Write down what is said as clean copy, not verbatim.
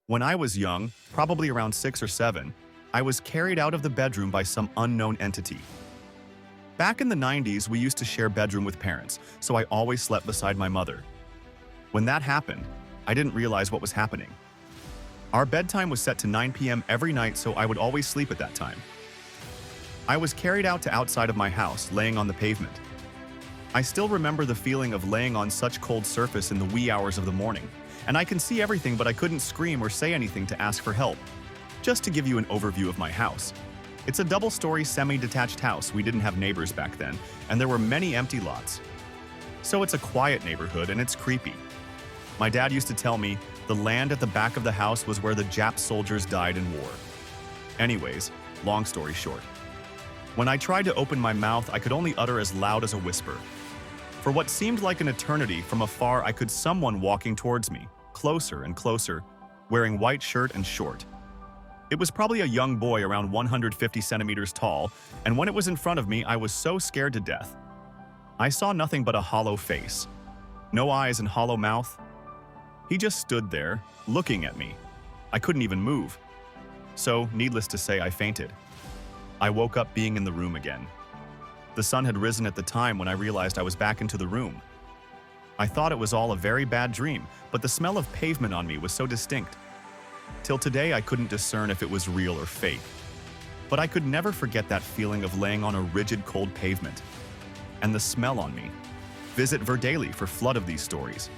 When I was young, probably around 6 or 7, I was carried out of the bedroom by some unknown entity. Back in the 90s, we used to share bedroom with parents, so I always slept beside my mother. When that happened, I didn't realize what was happening. Our bedtime was set to 9 p.m. every night, so I would always sleep at that time. I was carried out to outside of my house, laying on the pavement. I still remember the feeling of laying on such cold surface in the wee hours of the morning, and I can see everything, but I couldn't scream or say anything to ask for help. Just to give you an overview of my house. It's a double-story semi-detached house. We didn't have neighbors back then, and there were many empty lots. So it's a quiet neighborhood, and it's creepy. My dad used to tell me the land at the back of the house was where the Jap soldiers died in war. Anyways, long story short. When I tried to open my mouth, I could only utter as loud as a whisper. For what seemed like an eternity, from afar I could someone walking towards me, closer and closer, wearing white shirt and short. It was probably a young boy around 150 centimeters tall, and when it was in front of me, I was so scared to death. I saw nothing but a hollow face. No eyes and hollow mouth. He just stood there, looking at me. I couldn't even move. So, needless to say, I fainted. I woke up being in the room again. The sun had risen at the time when I realized I was back into the room. I thought it was all a very bad dream, but the smell of pavement on me was so distinct. Till today, I couldn't discern if it was real or fake. But I could never forget that feeling of laying on a rigid, cold pavement. And the smell on me. Visit Verdaily for flood of these stories.